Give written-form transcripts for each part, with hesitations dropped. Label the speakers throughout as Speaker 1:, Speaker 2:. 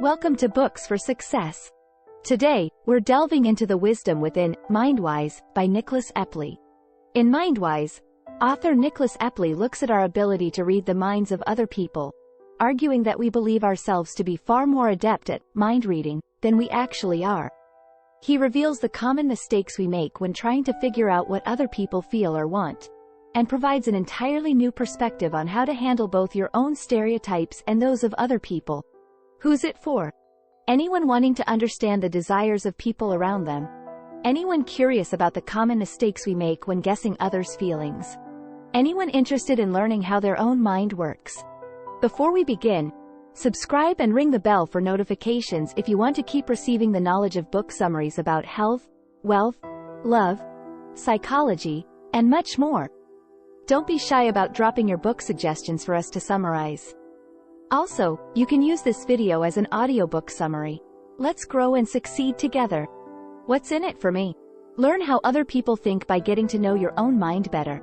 Speaker 1: Welcome to Books for Success. Today, we're delving into the wisdom within Mindwise by Nicholas Epley. In Mindwise, author Nicholas Epley looks at our ability to read the minds of other people, arguing that we believe ourselves to be far more adept at mind reading than we actually are. He reveals the common mistakes we make when trying to figure out what other people feel or want, and provides an entirely new perspective on how to handle both your own stereotypes and those of other people. Who's it for? Anyone wanting to understand the desires of people around them. Anyone curious about the common mistakes we make when guessing others' feelings. Anyone interested in learning how their own mind works. Before we begin, subscribe and ring the bell for notifications if you want to keep receiving the knowledge of book summaries about health, wealth, love, psychology, and much more. Don't be shy about dropping your book suggestions for us to summarize. Also, you can use this video as an audiobook summary. Let's grow and succeed together. What's in it for me? Learn how other people think by getting to know your own mind better.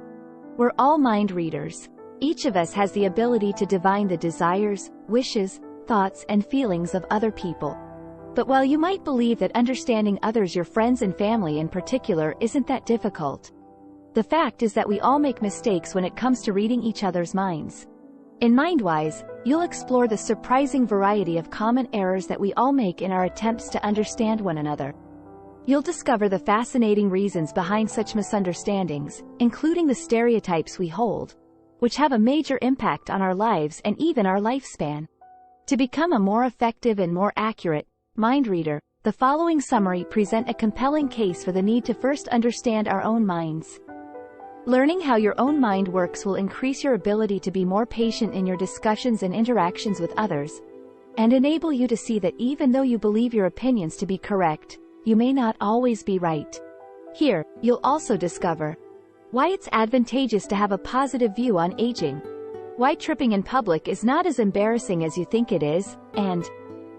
Speaker 1: We're all mind readers. Each of us has the ability to divine the desires, wishes, thoughts, and feelings of other people. But while you might believe that understanding others, your friends and family in particular, isn't that difficult, the fact is that we all make mistakes when it comes to reading each other's minds. In Mindwise, you'll explore the surprising variety of common errors that we all make in our attempts to understand one another. You'll discover the fascinating reasons behind such misunderstandings, including the stereotypes we hold, which have a major impact on our lives and even our lifespan. To become a more effective and more accurate mind reader, the following summary presents a compelling case for the need to first understand our own minds. Learning how your own mind works will increase your ability to be more patient in your discussions and interactions with others, and enable you to see that even though you believe your opinions to be correct, you may not always be right. Here, you'll also discover why it's advantageous to have a positive view on aging, why tripping in public is not as embarrassing as you think it is, and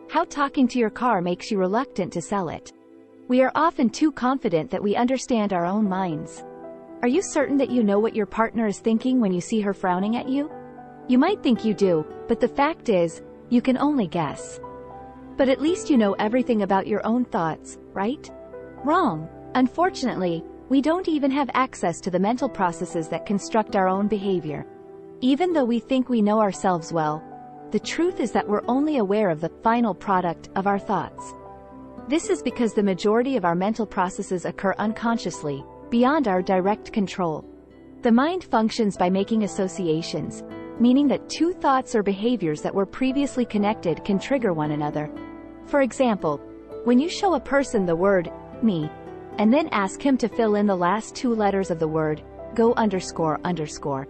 Speaker 1: how talking to your car makes you reluctant to sell it. We are often too confident that we understand our own minds. Are you certain that you know what your partner is thinking when you see her frowning at you? You might think you do, but the fact is, you can only guess. But at least you know everything about your own thoughts, right? Wrong. Unfortunately, we don't even have access to the mental processes that construct our own behavior. Even though we think we know ourselves well, the truth is that we're only aware of the final product of our thoughts. This is because the majority of our mental processes occur unconsciously, beyond our direct control. The mind functions by making associations, meaning that two thoughts or behaviors that were previously connected can trigger one another. For example, when you show a person the word me, and then ask him to fill in the last two letters of the word go __,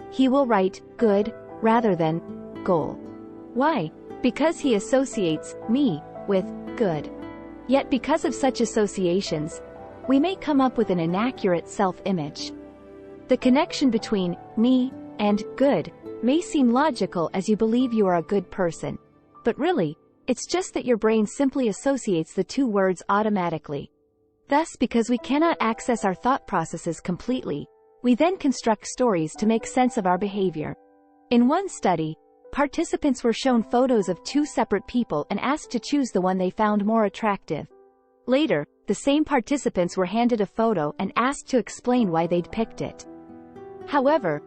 Speaker 1: he will write good rather than goal. Why? Because he associates me with good. Yet because of such associations, we may come up with an inaccurate self-image. The connection between me and good may seem logical as you believe you are a good person, but really, it's just that your brain simply associates the two words automatically. Thus, because we cannot access our thought processes completely, we then construct stories to make sense of our behavior. In one study, participants were shown photos of two separate people and asked to choose the one they found more attractive. Later, the same participants were handed a photo and asked to explain why they'd picked it. However,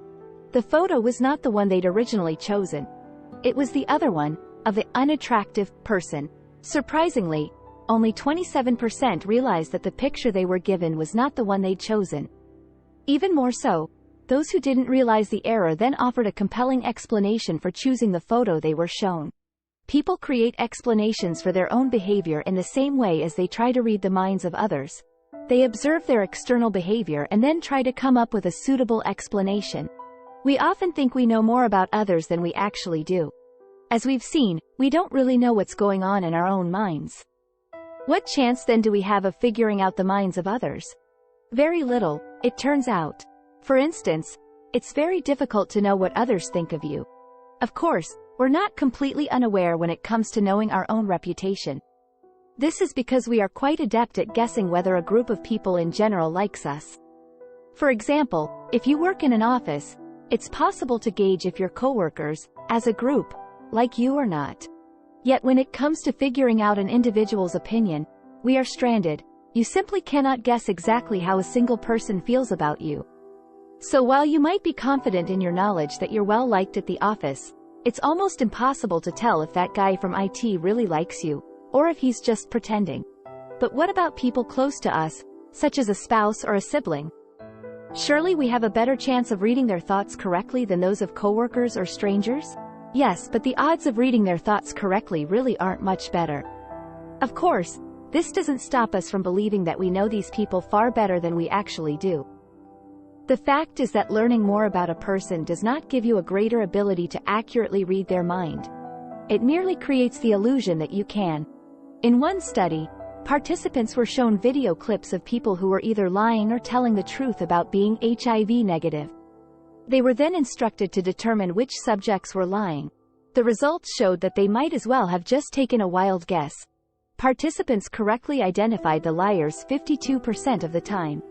Speaker 1: the photo was not the one they'd originally chosen. It was the other one, of the unattractive person. Surprisingly, only 27% realized that the picture they were given was not the one they'd chosen. Even more so, those who didn't realize the error then offered a compelling explanation for choosing the photo they were shown. People create explanations for their own behavior in the same way as they try to read the minds of others. They observe their external behavior and then try to come up with a suitable explanation. We often think we know more about others than we actually do. As we've seen, we don't really know what's going on in our own minds. What chance then do we have of figuring out the minds of others? Very little, it turns out. For instance, it's very difficult to know what others think of you. Of course, we're not completely unaware when it comes to knowing our own reputation. This is because we are quite adept at guessing whether a group of people in general likes us. For example, if you work in an office, it's possible to gauge if your coworkers, as a group, like you or not. Yet when it comes to figuring out an individual's opinion, we are stranded. You simply cannot guess exactly how a single person feels about you. So while you might be confident in your knowledge that you're well liked at the office, it's almost impossible to tell if that guy from IT really likes you, or if he's just pretending. But what about people close to us, such as a spouse or a sibling? Surely we have a better chance of reading their thoughts correctly than those of coworkers or strangers? Yes, but the odds of reading their thoughts correctly really aren't much better. Of course, this doesn't stop us from believing that we know these people far better than we actually do. The fact is that learning more about a person does not give you a greater ability to accurately read their mind. It merely creates the illusion that you can. In one study, participants were shown video clips of people who were either lying or telling the truth about being HIV negative. They were then instructed to determine which subjects were lying. The results showed that they might as well have just taken a wild guess. Participants correctly identified the liars 52% of the time.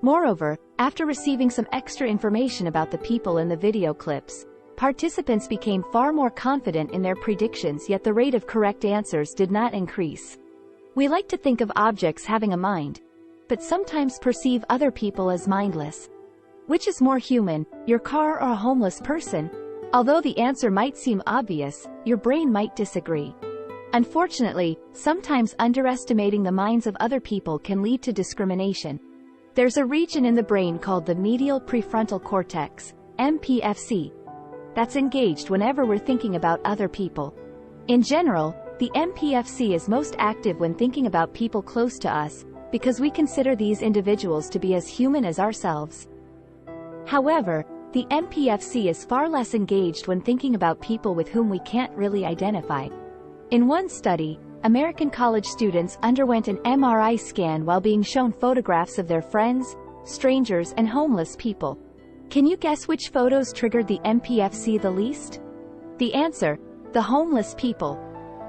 Speaker 1: Moreover, after receiving some extra information about the people in the video clips, participants became far more confident in their predictions, yet the rate of correct answers did not increase. We like to think of objects having a mind, but sometimes perceive other people as mindless. Which is more human, your car or a homeless person? Although the answer might seem obvious, your brain might disagree. Unfortunately, sometimes underestimating the minds of other people can lead to discrimination. There's a region in the brain called the medial prefrontal cortex, MPFC, that's engaged whenever we're thinking about other people. In general, the MPFC is most active when thinking about people close to us, because we consider these individuals to be as human as ourselves. However, the MPFC is far less engaged when thinking about people with whom we can't really identify. In one study, American college students underwent an MRI scan while being shown photographs of their friends, strangers, and homeless people. Can you guess which photos triggered the MPFC the least? The answer: the homeless people.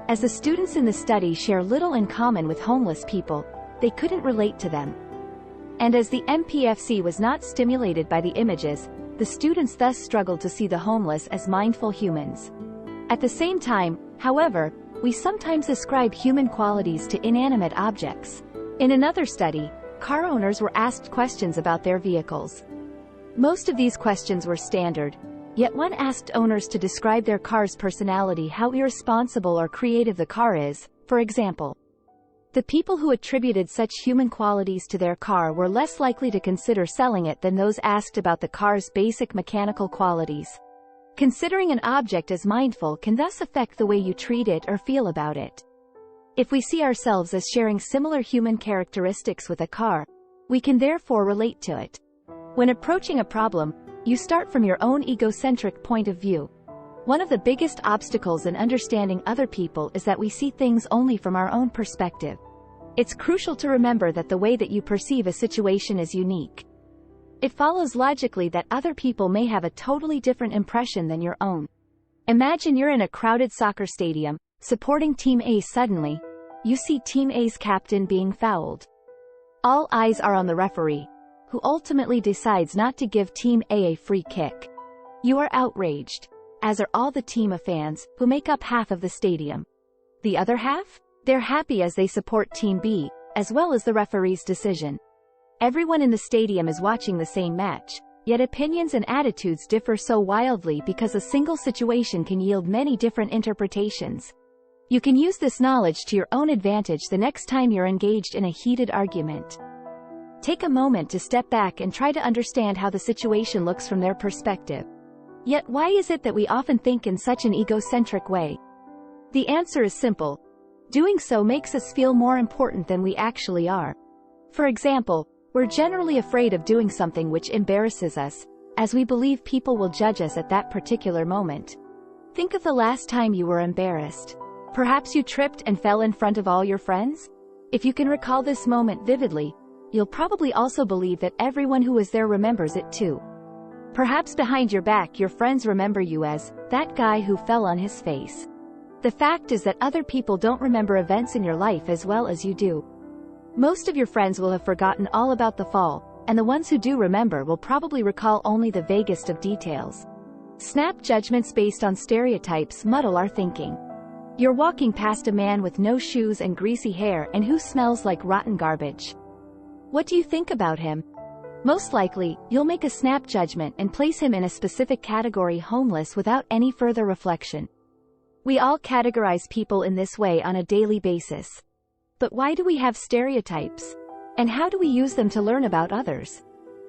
Speaker 1: As the students in the study share little in common with homeless people, they couldn't relate to them. And as the MPFC was not stimulated by the images, the students thus struggled to see the homeless as mindful humans. At the same time, however, we sometimes ascribe human qualities to inanimate objects. In another study, car owners were asked questions about their vehicles. Most of these questions were standard, yet one asked owners to describe their car's personality, how irresponsible or creative the car is, for example. The people who attributed such human qualities to their car were less likely to consider selling it than those asked about the car's basic mechanical qualities. Considering an object as mindful can thus affect the way you treat it or feel about it. If we see ourselves as sharing similar human characteristics with a car, we can therefore relate to it. When approaching a problem, you start from your own egocentric point of view. One of the biggest obstacles in understanding other people is that we see things only from our own perspective. It's crucial to remember that the way that you perceive a situation is unique. It follows logically that other people may have a totally different impression than your own. Imagine you're in a crowded soccer stadium, supporting Team A. Suddenly, you see Team A's captain being fouled. All eyes are on the referee, who ultimately decides not to give Team A a free kick. You are outraged, as are all the team of fans, who make up half of the stadium. The other half? They're happy as they support Team B, as well as the referee's decision. Everyone in the stadium is watching the same match, yet opinions and attitudes differ so wildly because a single situation can yield many different interpretations. You can use this knowledge to your own advantage the next time you're engaged in a heated argument. Take a moment to step back and try to understand how the situation looks from their perspective. Yet why is it that we often think in such an egocentric way? The answer is simple. Doing so makes us feel more important than we actually are. For example, we're generally afraid of doing something which embarrasses us, as we believe people will judge us at that particular moment. Think of the last time you were embarrassed. Perhaps you tripped and fell in front of all your friends? If you can recall this moment vividly, you'll probably also believe that everyone who was there remembers it too. Perhaps behind your back your friends remember you as that guy who fell on his face. The fact is that other people don't remember events in your life as well as you do. Most of your friends will have forgotten all about the fall, and the ones who do remember will probably recall only the vaguest of details. Snap judgments based on stereotypes muddle our thinking. You're walking past a man with no shoes and greasy hair and who smells like rotten garbage. What do you think about him? Most likely, you'll make a snap judgment and place him in a specific category, homeless, without any further reflection. We all categorize people in this way on a daily basis. But why do we have stereotypes? And how do we use them to learn about others?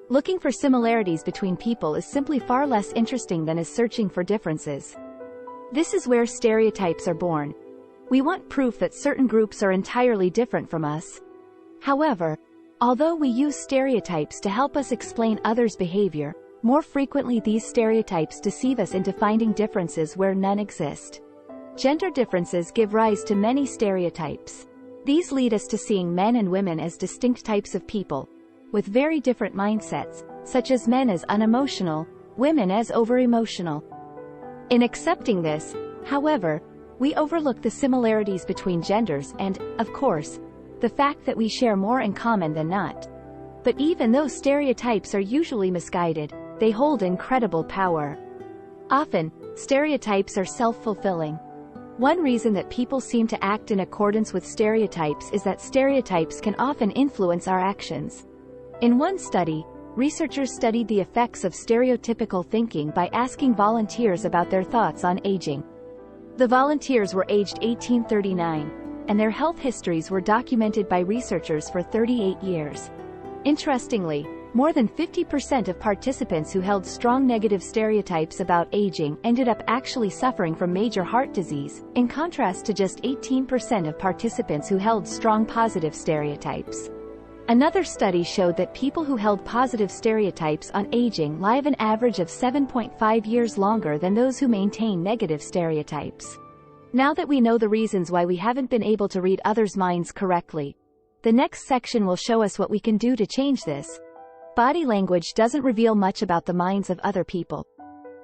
Speaker 1: Looking for similarities between people is simply far less interesting than is searching for differences. This is where stereotypes are born. We want proof that certain groups are entirely different from us. However, although we use stereotypes to help us explain others' behavior, more frequently these stereotypes deceive us into finding differences where none exist. Gender differences give rise to many stereotypes. These lead us to seeing men and women as distinct types of people, with very different mindsets, such as men as unemotional, women as over-emotional. In accepting this, however, we overlook the similarities between genders and, of course, the fact that we share more in common than not. But even though stereotypes are usually misguided, they hold incredible power. Often, stereotypes are self-fulfilling. One reason that people seem to act in accordance with stereotypes is that stereotypes can often influence our actions. In one study, researchers studied the effects of stereotypical thinking by asking volunteers about their thoughts on aging. The volunteers were aged 1839, and their health histories were documented by researchers for 38 years. Interestingly, more than 50% of participants who held strong negative stereotypes about aging ended up actually suffering from major heart disease, in contrast to just 18% of participants who held strong positive stereotypes. Another study showed that people who held positive stereotypes on aging live an average of 7.5 years longer than those who maintain negative stereotypes. Now that we know the reasons why we haven't been able to read others' minds correctly, the next section will show us what we can do to change this. Body language doesn't reveal much about the minds of other people.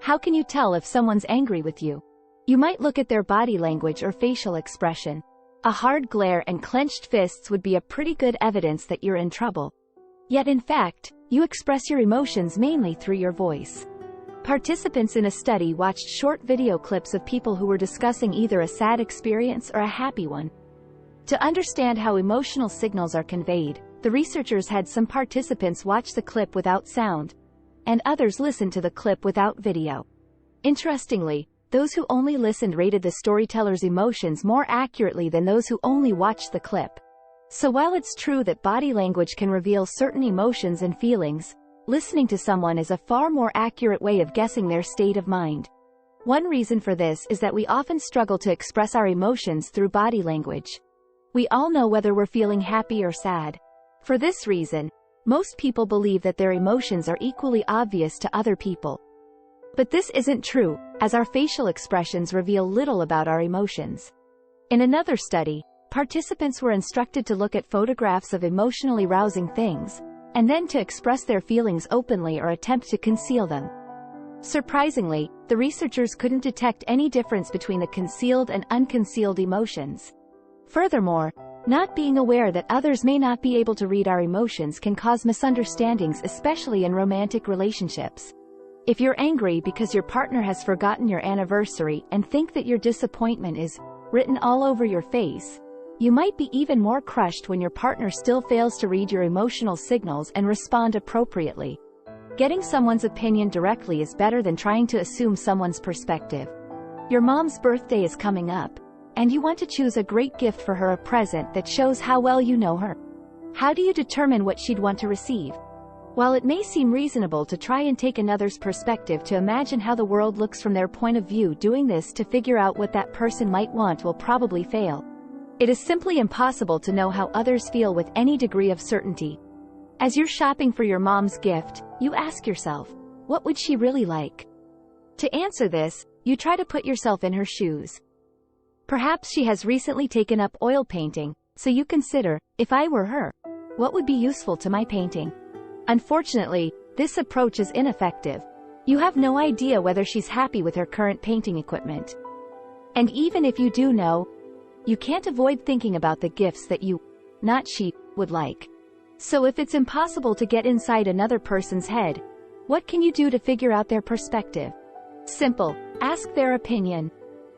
Speaker 1: How can you tell if someone's angry with you? You might look at their body language or facial expression. A hard glare and clenched fists would be a pretty good evidence that you're in trouble. Yet in fact, you express your emotions mainly through your voice. Participants in a study watched short video clips of people who were discussing either a sad experience or a happy one. To understand how emotional signals are conveyed, the researchers had some participants watch the clip without sound, and others listen to the clip without video. Interestingly, those who only listened rated the storyteller's emotions more accurately than those who only watched the clip. So while it's true that body language can reveal certain emotions and feelings, listening to someone is a far more accurate way of guessing their state of mind. One reason for this is that we often struggle to express our emotions through body language. We all know whether we're feeling happy or sad. For this reason, most people believe that their emotions are equally obvious to other people. But this isn't true, as our facial expressions reveal little about our emotions. In another study, participants were instructed to look at photographs of emotionally rousing things, and then to express their feelings openly or attempt to conceal them. Surprisingly, the researchers couldn't detect any difference between the concealed and unconcealed emotions. Furthermore, not being aware that others may not be able to read our emotions can cause misunderstandings, especially in romantic relationships. If you're angry because your partner has forgotten your anniversary and think that your disappointment is written all over your face, you might be even more crushed when your partner still fails to read your emotional signals and respond appropriately. Getting someone's opinion directly is better than trying to assume someone's perspective. Your mom's birthday is coming up, and you want to choose a great gift for her, a present that shows how well you know her. How do you determine what she'd want to receive? While it may seem reasonable to try and take another's perspective to imagine how the world looks from their point of view, doing this to figure out what that person might want will probably fail. It is simply impossible to know how others feel with any degree of certainty. As you're shopping for your mom's gift, you ask yourself, what would she really like? To answer this, you try to put yourself in her shoes. Perhaps she has recently taken up oil painting, so you consider, if I were her, what would be useful to my painting? Unfortunately, this approach is ineffective. You have no idea whether she's happy with her current painting equipment. And even if you do know, you can't avoid thinking about the gifts that you, not she, would like. So if it's impossible to get inside another person's head, what can you do to figure out their perspective? Simple, ask their opinion.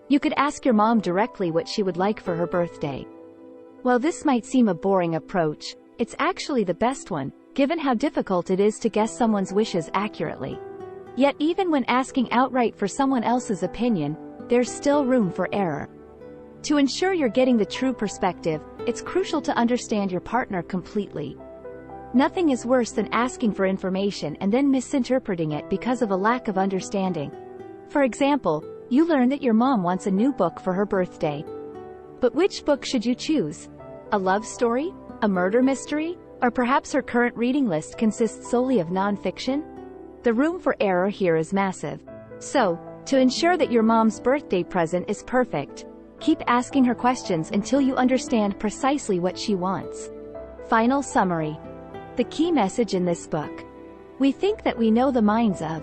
Speaker 1: You could ask your mom directly what she would like for her birthday. While this might seem a boring approach, it's actually the best one, given how difficult it is to guess someone's wishes accurately. Yet even when asking outright for someone else's opinion, there's still room for error. To ensure you're getting the true perspective, it's crucial to understand your partner completely. Nothing is worse than asking for information and then misinterpreting it because of a lack of understanding. For example, you learn that your mom wants a new book for her birthday. But which book should you choose? A love story? A murder mystery? Or perhaps her current reading list consists solely of non-fiction? The room for error here is massive. So, to ensure that your mom's birthday present is perfect, keep asking her questions until you understand precisely what she wants. Final summary. The key message in this book. We think that we know the minds of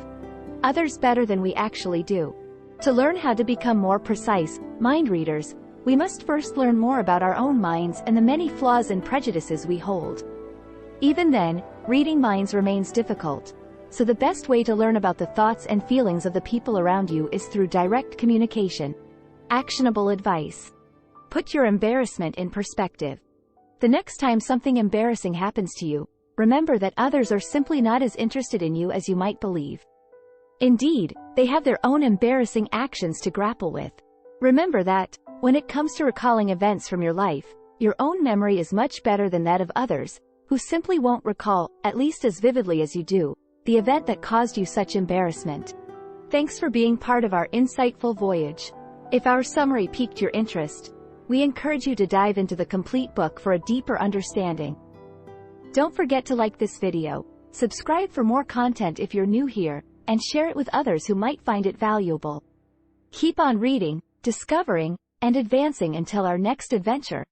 Speaker 1: others better than we actually do. To learn how to become more precise mind readers, we must first learn more about our own minds and the many flaws and prejudices we hold. Even then, reading minds remains difficult, so the best way to learn about the thoughts and feelings of the people around you is through direct communication. Actionable advice. Put your embarrassment in perspective. The next time something embarrassing happens to you, remember that others are simply not as interested in you as you might believe. Indeed, they have their own embarrassing actions to grapple with. Remember that, when it comes to recalling events from your life, your own memory is much better than that of others, who simply won't recall, at least as vividly as you do, the event that caused you such embarrassment. Thanks for being part of our insightful voyage. If our summary piqued your interest, we encourage you to dive into the complete book for a deeper understanding. Don't forget to like this video, subscribe for more content if you're new here, and share it with others who might find it valuable. Keep on reading, discovering, and advancing until our next adventure.